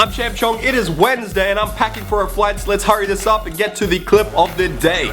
I'm ChampChong, it is Wednesday and I'm packing for a flight, so let's hurry this up and get to the clip of the day.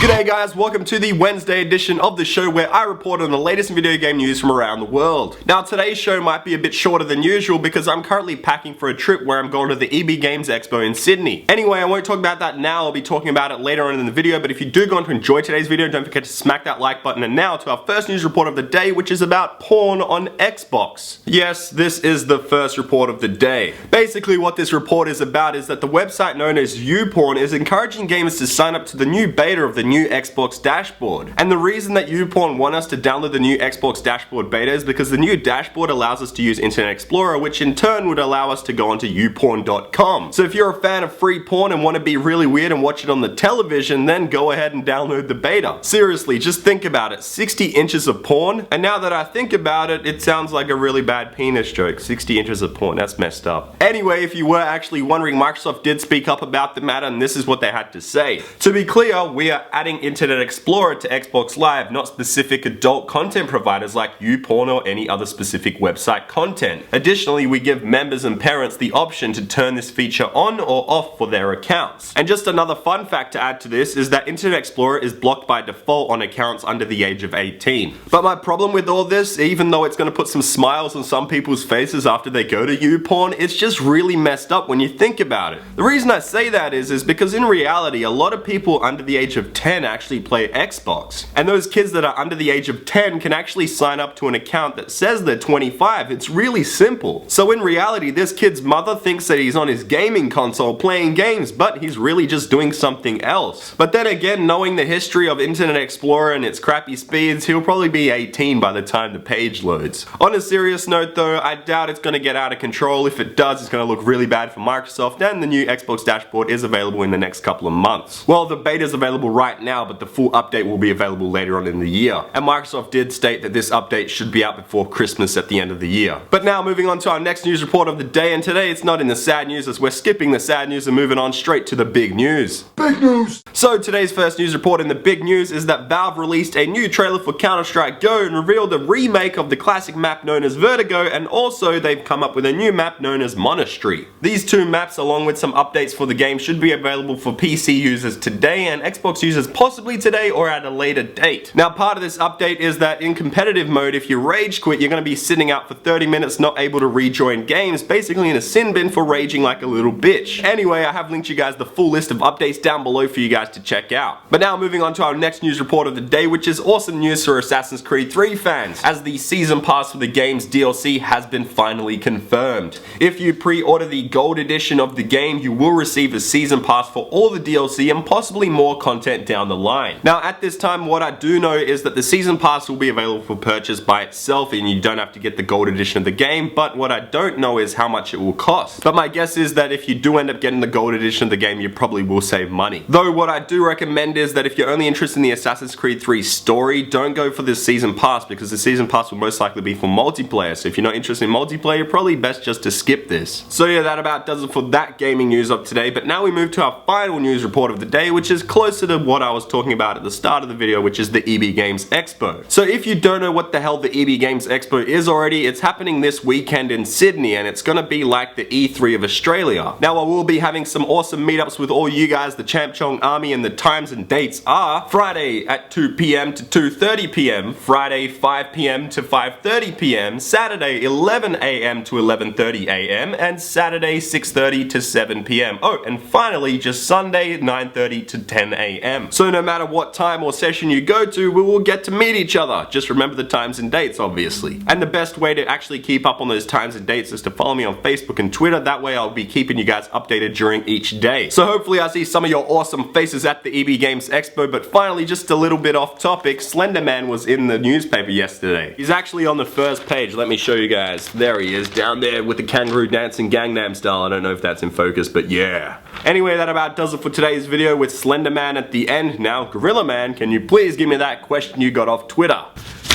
G'day guys, welcome to the Wednesday edition of the show where I report on the latest video game news from around the world. Now today's show might be a bit shorter than usual because I'm currently packing for a trip where I'm going to the EB Games Expo in Sydney. Anyway, I won't talk about that now, I'll be talking about it later on in the video, but if you do go on to enjoy today's video, don't forget to smack that like button. And now to our first news report of the day, which is about porn on Xbox. Yes, this is the first report of the day. Basically what this report is about is that the website known as YouPorn is encouraging gamers to sign up to the new beta of the new Xbox dashboard. And the reason that YouPorn want us to download the new Xbox dashboard beta is because the new dashboard allows us to use Internet Explorer, which in turn would allow us to go onto youporn.com. So if you're a fan of free porn and want to be really weird and watch it on the television, then go ahead and download the beta. Seriously, just think about it. 60 inches of porn, and now that I think about it, it sounds like a really bad penis joke. 60 inches of porn, that's messed up. Anyway, if you were actually wondering, Microsoft did speak up about the matter, and this is what they had to say. To be clear, we are adding Internet Explorer to Xbox Live, not specific adult content providers like YouPorn or any other specific website content. Additionally, we give members and parents the option to turn this feature on or off for their accounts. And just another fun fact to add to this is that Internet Explorer is blocked by default on accounts under the age of 18. But my problem with all this, even though it's going to put some smiles on some people's faces after they go to YouPorn, it's just really messed up when you think about it. The reason I say that is because in reality, a lot of people under the age of 10 actually play Xbox. And those kids that are under the age of 10 can actually sign up to an account that says they're 25. It's really simple. So in reality, this kid's mother thinks that he's on his gaming console playing games, but he's really just doing something else. But then again, knowing the history of Internet Explorer and its crappy speeds, he'll probably be 18 by the time the page loads. On a serious note though, I doubt it's going to get out of control. If it does, it's going to look really bad for Microsoft, and the new Xbox dashboard is available in the next couple of months. Well, the beta is available right now, but the full update will be available later on in the year. And Microsoft did state that this update should be out before Christmas at the end of the year. But now moving on to our next news report of the day, and today it's not in the sad news as we're skipping the sad news and moving on straight to the big news. Big news! So today's first news report in the big news is that Valve released a new trailer for Counter-Strike Go and revealed a remake of the classic map known as Vertigo, and also they've come up with a new map known as Monastery. These two maps, along with some updates for the game, should be available for PC users today and Xbox users possibly today or at a later date. Now part of this update is that in competitive mode, if you rage quit, you're going to be sitting out for 30 minutes not able to rejoin games, basically in a sin bin for raging like a little bitch. Anyway, I have linked you guys the full list of updates down below for you guys to check out. But now moving on to our next news report of the day, which is awesome news for Assassin's Creed 3 fans, as the season pass for the game's DLC has been finally confirmed. If you pre-order the gold edition of the game, you will receive a season pass for all the DLC and possibly more content down the line. Now at this time, what I do know is that the season pass will be available for purchase by itself and you don't have to get the gold edition of the game, but what I don't know is how much it will cost. But my guess is that if you do end up getting the gold edition of the game, you probably will save money. Though what I do recommend is that if you're only interested in the Assassin's Creed 3 story, don't go for this season pass because the season pass will most likely be for multiplayer. So if you're not interested in multiplayer, you're probably best just to skip this. So yeah, that about does it for that gaming news of today, but now we move to our final news report of the day, which is closer to what I was talking about at the start of the video, which is the EB Games Expo. So if you don't know what the hell the EB Games Expo is already, it's happening this weekend in Sydney and it's gonna be like the E3 of Australia. Now I will be having some awesome meetups with all you guys, the ChampChong army, and the times and dates are Friday at 2 PM to 2:30 PM, Friday 5 PM to 5:30 PM, Saturday 11 AM to 11:30 AM, and Saturday 6:30 to 7 PM. Oh, and finally just Sunday 9:30 to 10 AM. So no matter what time or session you go to, we will get to meet each other. Just remember the times and dates, obviously. And the best way to actually keep up on those times and dates is to follow me on Facebook and Twitter. That way I'll be keeping you guys updated during each day. So hopefully I see some of your awesome faces at the EB Games Expo. But finally, just a little bit off topic, Slender Man was in the newspaper yesterday. He's actually on the first page. Let me show you guys. There he is, down there with the kangaroo dancing Gangnam Style. I don't know if that's in focus, but yeah. Anyway, that about does it for today's video with Slender Man at the end. Now, Gorilla Man, can you please give me that question you got off Twitter?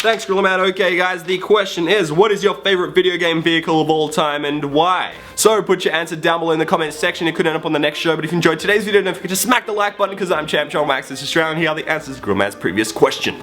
Thanks, Grillerman. Okay, guys, the question is, what is your favorite video game vehicle of all time and why? So, put your answer down below in the comments section. It could end up on the next show, but if you enjoyed today's video, don't forget to smack the like button because I'm ChampChong, Max, this is Australian. Here are the answers to Grillerman's previous question.